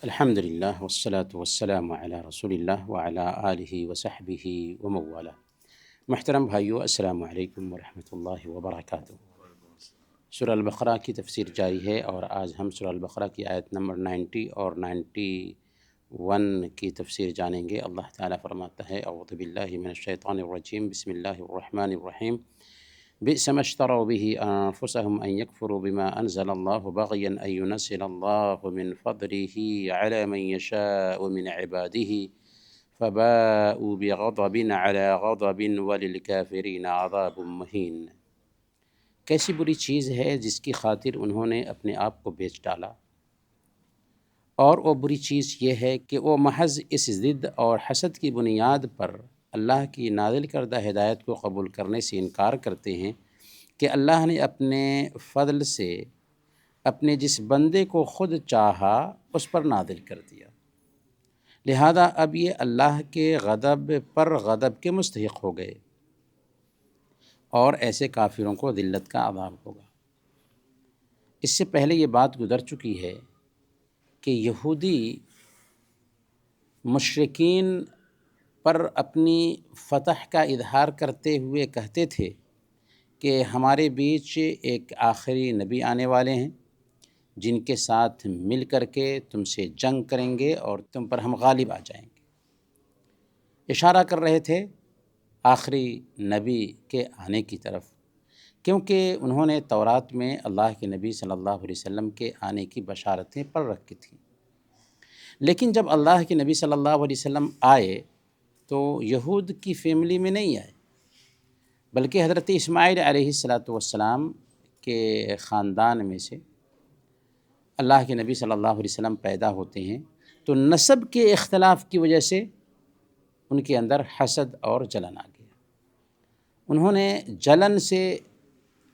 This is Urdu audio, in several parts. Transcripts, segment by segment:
الحمدللہ والصلاة والسلام علی رسول اللہ وعلی آلہ وصحبہ وموالا۔ محترم بھائیو، السلام علیکم ورحمۃ اللہ وبرکاتہ۔ سورہ البقرہ کی تفسیر جاری ہے اور آج ہم سورہ البقرہ کی آیت نمبر 90 اور 91 کی تفسیر جانیں گے۔ اللہ تعالیٰ فرماتا ہے: اعوذ باللہ من الشیطان الرجیم، بسم اللہ الرحمن الرحیم۔ بئس ما اشتروا به انفسهم ان يكفروا بما انزل الله بغيا ان ينزل الله من فضله على من يشاء من عباده فباءوا بغضب على غضب وللكافرين عذاب مهين۔ کیسی بری چیز ہے جس کی خاطر انہوں نے اپنے آپ کو بیچ ڈالا، اور وہ بری چیز یہ ہے کہ وہ محض اس ضد اور حسد کی بنیاد پر اللہ کی نازل کردہ ہدایت کو قبول کرنے سے انکار کرتے ہیں کہ اللہ نے اپنے فضل سے اپنے جس بندے کو خود چاہا اس پر نازل کر دیا، لہذا اب یہ اللہ کے غضب پر غضب کے مستحق ہو گئے، اور ایسے کافروں کو ذلت کا عذاب ہوگا۔ اس سے پہلے یہ بات گزر چکی ہے کہ یہودی مشرکین پر اپنی فتح کا اظہار کرتے ہوئے کہتے تھے کہ ہمارے بیچ ایک آخری نبی آنے والے ہیں جن کے ساتھ مل کر کے تم سے جنگ کریں گے اور تم پر ہم غالب آ جائیں گے۔ اشارہ کر رہے تھے آخری نبی کے آنے کی طرف، کیونکہ انہوں نے تورات میں اللہ کے نبی صلی اللہ علیہ وسلم کے آنے کی بشارتیں پڑھ رکھی تھیں، لیکن جب اللہ کے نبی صلی اللہ علیہ وسلم آئے تو یہود کی فیملی میں نہیں آئے، بلکہ حضرت اسماعیل علیہ السلام کے خاندان میں سے اللہ کے نبی صلی اللہ علیہ وسلم پیدا ہوتے ہیں، تو نسب کے اختلاف کی وجہ سے ان کے اندر حسد اور جلن آ گیا۔ انہوں نے جلن سے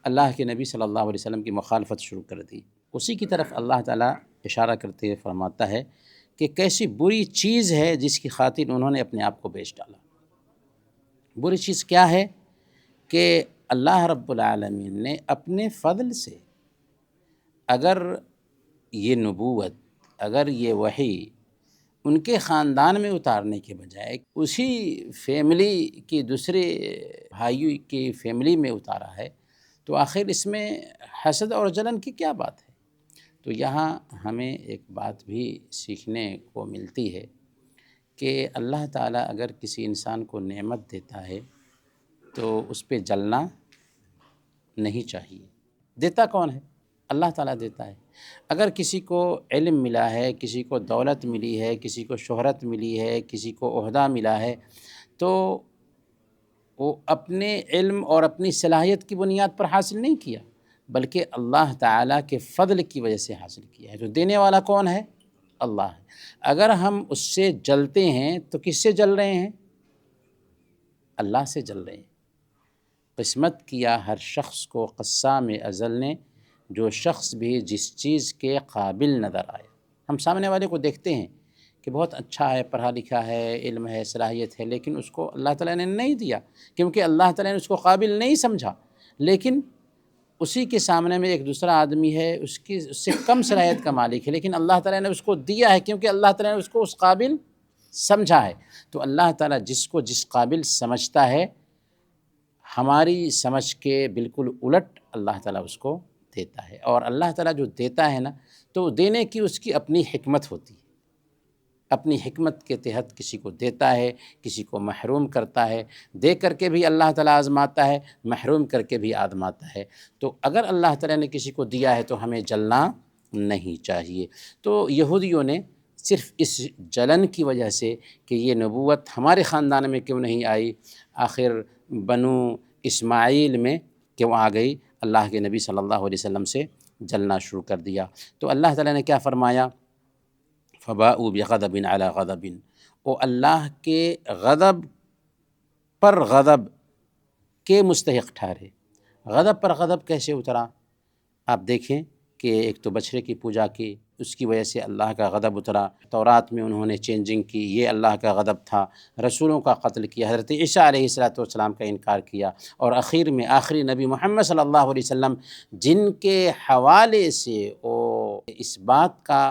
اللہ کے نبی صلی اللہ علیہ وسلم کی مخالفت شروع کر دی۔ اسی کی طرف اللہ تعالیٰ اشارہ کرتے ہوئے فرماتا ہے کہ کیسی بری چیز ہے جس کی خاطر انہوں نے اپنے آپ کو بیچ ڈالا۔ بری چیز کیا ہے؟ کہ اللہ رب العالمین نے اپنے فضل سے اگر یہ نبوت، اگر یہ وحی ان کے خاندان میں اتارنے کے بجائے اسی فیملی کی دوسرے بھائیوں کی فیملی میں اتارا ہے، تو آخر اس میں حسد اور جلن کی کیا بات ہے؟ تو یہاں ہمیں ایک بات بھی سیکھنے کو ملتی ہے کہ اللہ تعالیٰ اگر کسی انسان کو نعمت دیتا ہے تو اس پہ جلنا نہیں چاہیے۔ دیتا کون ہے؟ اللہ تعالیٰ دیتا ہے۔ اگر کسی کو علم ملا ہے، کسی کو دولت ملی ہے، کسی کو شہرت ملی ہے، کسی کو عہدہ ملا ہے، تو وہ اپنے علم اور اپنی صلاحیت کی بنیاد پر حاصل نہیں کیا، بلکہ اللہ تعالیٰ کے فضل کی وجہ سے حاصل کیا ہے۔ جو دینے والا کون ہے؟ اللہ ہے۔ اگر ہم اس سے جلتے ہیں تو کس سے جل رہے ہیں؟ اللہ سے جل رہے ہیں۔ قسمت کیا ہر شخص کو قسام ازل نے، جو شخص بھی جس چیز کے قابل نظر آئے۔ ہم سامنے والے کو دیکھتے ہیں کہ بہت اچھا ہے، پڑھا لکھا ہے، علم ہے، صلاحیت ہے، لیکن اس کو اللہ تعالیٰ نے نہیں دیا، کیونکہ اللہ تعالیٰ نے اس کو قابل نہیں سمجھا۔ لیکن اسی کے سامنے میں ایک دوسرا آدمی ہے، اس سے کم صلاحیت کا مالک ہے، لیکن اللہ تعالیٰ نے اس کو دیا ہے، کیونکہ اللہ تعالیٰ نے اس کو اس قابل سمجھا ہے۔ تو اللہ تعالیٰ جس کو جس قابل سمجھتا ہے، ہماری سمجھ کے بالکل الٹ اللہ تعالیٰ اس کو دیتا ہے۔ اور اللہ تعالیٰ جو دیتا ہے نا، تو دینے کی اس کی اپنی حکمت ہوتی ہے۔ اپنی حکمت کے تحت کسی کو دیتا ہے، کسی کو محروم کرتا ہے، دے کر کے بھی اللہ تعالیٰ آزماتا ہے، محروم کر کے بھی آزماتا ہے۔ تو اگر اللہ تعالیٰ نے کسی کو دیا ہے تو ہمیں جلنا نہیں چاہیے۔ تو یہودیوں نے صرف اس جلن کی وجہ سے کہ یہ نبوت ہمارے خاندان میں کیوں نہیں آئی، آخر بنو اسماعیل میں کیوں آ گئی، اللہ کے نبی صلی اللہ علیہ وسلم سے جلنا شروع کر دیا۔ تو اللہ تعالیٰ نے کیا فرمایا؟ فباءوا بغضب علی غضب، وہ اللہ کے غضب پر غضب کے مستحق ٹھہرے۔ غضب پر غضب کیسے اترا؟ آپ دیکھیں کہ ایک تو بچھڑے کی پوجا کی، اس کی وجہ سے اللہ کا غضب اترا۔ تورات میں انہوں نے چینجنگ کی، یہ اللہ کا غضب تھا۔ رسولوں کا قتل کیا، حضرت عیسیٰ علیہ السلام کا انکار کیا، اور اخیر میں آخری نبی محمد صلی اللہ علیہ وسلم جن کے حوالے سے وہ اس بات کا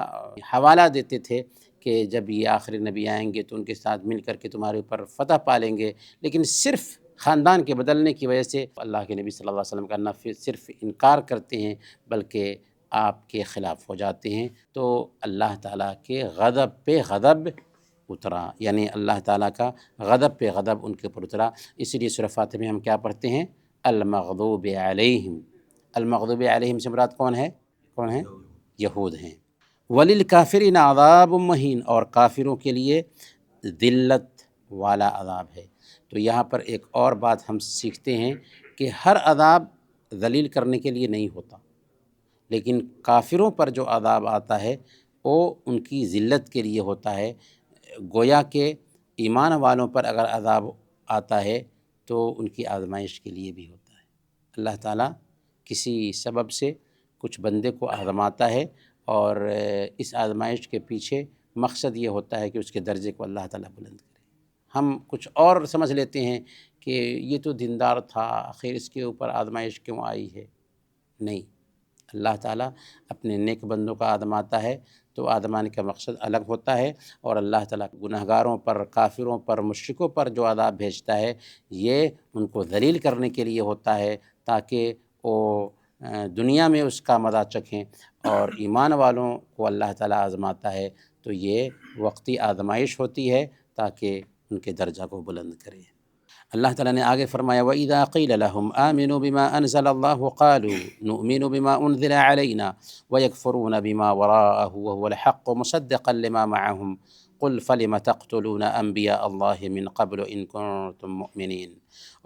حوالہ دیتے تھے کہ جب یہ آخری نبی آئیں گے تو ان کے ساتھ مل کر کے تمہارے اوپر فتح پالیں گے، لیکن صرف خاندان کے بدلنے کی وجہ سے اللہ کے نبی صلی اللہ علیہ وسلم کا نہ صرف انکار کرتے ہیں بلکہ آپ کے خلاف ہو جاتے ہیں، تو اللہ تعالیٰ کے غضب پہ غضب اترا، یعنی اللہ تعالیٰ کا غضب پہ غضب ان کے اوپر اترا۔ اس لیے سورہ فاتحہ میں ہم کیا پڑھتے ہیں؟ المغضوب علیہم۔ المغضوب علیہم سے مراد کون ہے؟ کون ہیں؟ یہود ہیں۔ وللکافرین عذاب مہین، اور کافروں کے لیے ذلت والا عذاب ہے۔ تو یہاں پر ایک اور بات ہم سیکھتے ہیں کہ ہر عذاب ذلیل کرنے کے لیے نہیں ہوتا، لیکن کافروں پر جو عذاب آتا ہے وہ ان کی ذلت کے لیے ہوتا ہے۔ گویا کہ ایمان والوں پر اگر عذاب آتا ہے تو ان کی آزمائش کے لیے بھی ہوتا ہے۔ اللہ تعالیٰ کسی سبب سے کچھ بندے کو آزماتا ہے، اور اس آزمائش کے پیچھے مقصد یہ ہوتا ہے کہ اس کے درجے کو اللہ تعالیٰ بلند کرے۔ ہم کچھ اور سمجھ لیتے ہیں کہ یہ تو دیندار تھا، آخر اس کے اوپر آزمائش کیوں آئی ہے؟ نہیں، اللہ تعالیٰ اپنے نیک بندوں کا آزماتا ہے تو آزمانے کا مقصد الگ ہوتا ہے، اور اللہ تعالیٰ گناہگاروں پر، کافروں پر، مشرکوں پر جو عذاب بھیجتا ہے یہ ان کو ذلیل کرنے کے لیے ہوتا ہے، تاکہ وہ دنیا میں اس کا مزہ چکھیں، اور ایمان والوں کو اللہ تعالیٰ آزماتا ہے تو یہ وقتی آزمائش ہوتی ہے تاکہ ان کے درجہ کو بلند کرے۔ اللہ تعالیٰ نے آگے فرمایا وَإِذَا قِيلَ لَهُمْ آمِنُوا بِمَا أَنزَلَ اللَّهُ قَالُوا نُؤْمِنُ بِمَا أُنزِلَ عَلَيْنَا وَيَكْفُرُونَ بِمَا وَرَاءَهُ وَهُوَ الْحَقُّ مُصَدِّقًا لِمَا مَعَهُمْ قُلْ فَلِمَ تَقْتُلُونَ أَنبِيَاءَ اللَّهِ مِن قَبْلُ إِن كُنتُم مُؤْمِنِينَ۔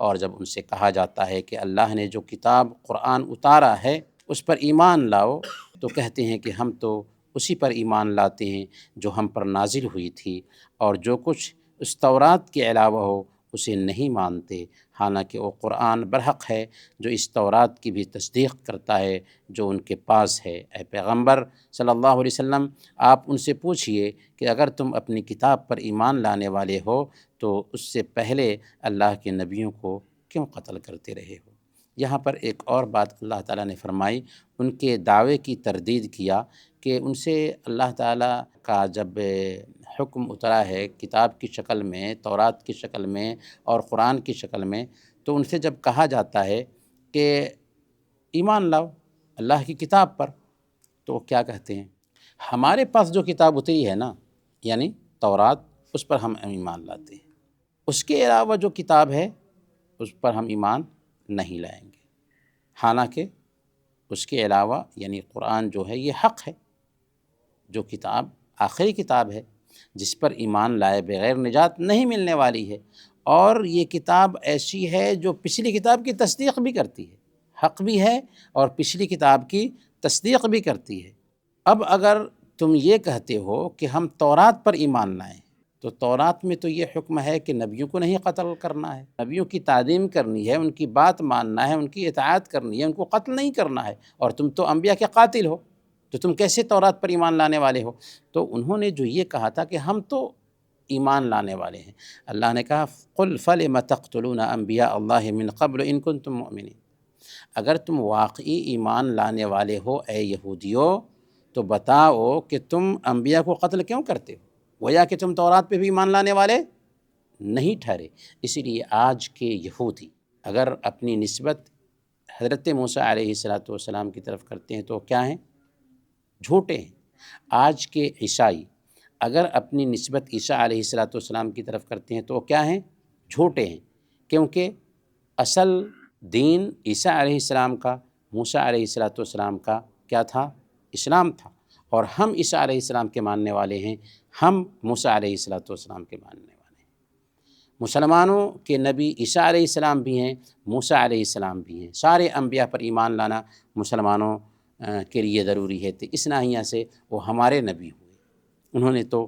اور جب ان سے کہا جاتا ہے کہ اللہ نے جو کتاب قرآن اتارا ہے اس پر ایمان لاؤ، تو کہتے ہیں کہ ہم تو اسی پر ایمان لاتے ہیں جو ہم پر نازل ہوئی تھی، اور جو کچھ اس تورات کے علاوہ ہو اسے نہیں مانتے، حالانکہ وہ قرآن برحق ہے جو اس تورات کی بھی تصدیق کرتا ہے جو ان کے پاس ہے۔ اے پیغمبر صلی اللہ علیہ وسلم، آپ ان سے پوچھئے کہ اگر تم اپنی کتاب پر ایمان لانے والے ہو تو اس سے پہلے اللہ کے نبیوں کو کیوں قتل کرتے رہے ہو؟ یہاں پر ایک اور بات اللہ تعالیٰ نے فرمائی، ان کے دعوے کی تردید کیا کہ ان سے اللہ تعالیٰ کا جب حکم اترا ہے کتاب کی شکل میں، تورات کی شکل میں اور قرآن کی شکل میں، تو ان سے جب کہا جاتا ہے کہ ایمان لاؤ اللہ کی کتاب پر، تو وہ کیا کہتے ہیں؟ ہمارے پاس جو کتاب اتری ہے نا، یعنی تورات، اس پر ہم ایمان لاتے ہیں، اس کے علاوہ جو کتاب ہے اس پر ہم ایمان نہیں لائیں گے، حالانکہ اس کے علاوہ یعنی قرآن جو ہے یہ حق ہے، جو کتاب آخری کتاب ہے جس پر ایمان لائے بغیر نجات نہیں ملنے والی ہے، اور یہ کتاب ایسی ہے جو پچھلی کتاب کی تصدیق بھی کرتی ہے، حق بھی ہے اور پچھلی کتاب کی تصدیق بھی کرتی ہے۔ اب اگر تم یہ کہتے ہو کہ ہم تورات پر ایمان لائیں، تو تورات میں تو یہ حکم ہے کہ نبیوں کو نہیں قتل کرنا ہے، نبیوں کی تعظیم کرنی ہے، ان کی بات ماننا ہے، ان کی اطاعت کرنی ہے، ان کو قتل نہیں کرنا ہے، اور تم تو انبیاء کے قاتل ہو، تو تم کیسے تورات پر ایمان لانے والے ہو؟ تو انہوں نے جو یہ کہا تھا کہ ہم تو ایمان لانے والے ہیں، اللہ نے کہا قُلْ فَلِمَ تَقْتُلُونَ أَنبِيَاءَ اللَّهِ مِن قَبْلُ إِن كُنتُم مُؤْمِنِينَ۔ اگر تم واقعی ایمان لانے والے ہو اے یہودیو، تو بتاؤ کہ تم انبیاء کو قتل کیوں کرتے ہو؟ گویا کہ تم تورات پہ بھی ایمان لانے والے نہیں ٹھہرے۔ اسی لیے آج کے یہودی اگر اپنی نسبت حضرت موسیٰ علیہ السلام کی طرف کرتے ہیں تو کیا ہیں؟ جھوٹے ہیں۔ آج کے عیسائی اگر اپنی نسبت عیسیٰ علیہ السلام کی طرف کرتے ہیں تو کیا ہیں؟ جھوٹے ہیں، کیونکہ اصل دین عیسیٰ علیہ السلام کا، موسیٰ علیہ السلام کا کیا تھا؟ اسلام تھا، اور ہم عیسیٰ علیہ السلام کے ماننے والے ہیں، ہم موسیٰ علیہ السلام کے ماننے والے ہیں۔ مسلمانوں کے نبی عیسیٰ علیہ السلام بھی ہیں، موسیٰ علیہ السلام بھی ہیں، سارے انبیاء پر ایمان لانا مسلمانوں کے لیے ضروری ہے۔ تو اس ناحیہ سے وہ ہمارے نبی ہوئے، انہوں نے تو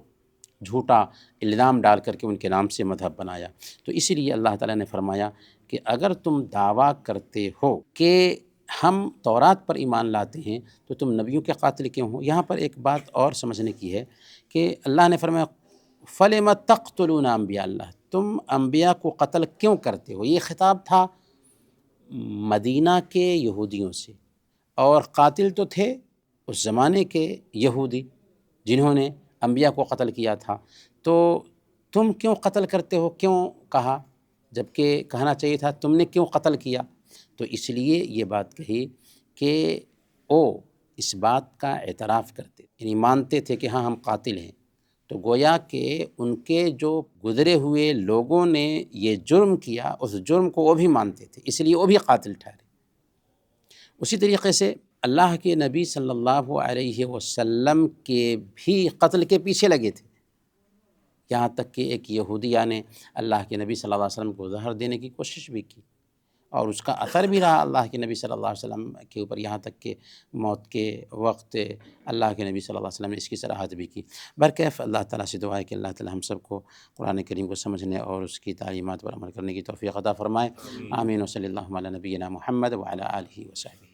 جھوٹا الزام ڈال کر کے ان کے نام سے مذہب بنایا۔ تو اسی لیے اللہ تعالیٰ نے فرمایا کہ اگر تم دعویٰ کرتے ہو کہ ہم تورات پر ایمان لاتے ہیں تو تم نبیوں کے قاتل کیوں ہو؟ یہاں پر ایک بات اور سمجھنے کی ہے کہ اللہ نے فرمایا فَلِمَ تَقْتُلُونَ أَنبِيَاءَ اللَّهِ، تم انبیاء کو قتل کیوں کرتے ہو؟ یہ خطاب تھا مدینہ کے یہودیوں سے، اور قاتل تو تھے اس زمانے کے یہودی جنہوں نے انبیاء کو قتل کیا تھا، تو تم کیوں قتل کرتے ہو، کیوں کہا، جبکہ کہنا چاہیے تھا تم نے کیوں قتل کیا؟ تو اس لیے یہ بات کہی کہ وہ اس بات کا اعتراف کرتے، یعنی مانتے تھے کہ ہاں ہم قاتل ہیں، تو گویا کہ ان کے جو گزرے ہوئے لوگوں نے یہ جرم کیا، اس جرم کو وہ بھی مانتے تھے، اس لیے وہ بھی قاتل ٹھہرے۔ اسی طریقے سے اللہ کے نبی صلی اللہ علیہ وسلم کے بھی قتل کے پیچھے لگے تھے، یہاں تک کہ ایک یہودیہ نے اللہ کے نبی صلی اللہ علیہ وسلم کو زہر دینے کی کوشش بھی کی، اور اس کا اثر بھی رہا اللہ کے نبی صلی اللہ علیہ وسلم کے اوپر، یہاں تک کہ موت کے وقت اللہ کے نبی صلی اللہ علیہ وسلم نے اس کی صراحت بھی کی۔ برکیف اللہ تعالیٰ سے دعا ہے کہ اللہ تعالیٰ ہم سب کو قرآن کریم کو سمجھنے اور اس کی تعلیمات پر عمل کرنے کی توفیق عطا فرمائے۔ آمین و صلی اللہ علی نبینا محمد وعلی آلہ وصحبہ۔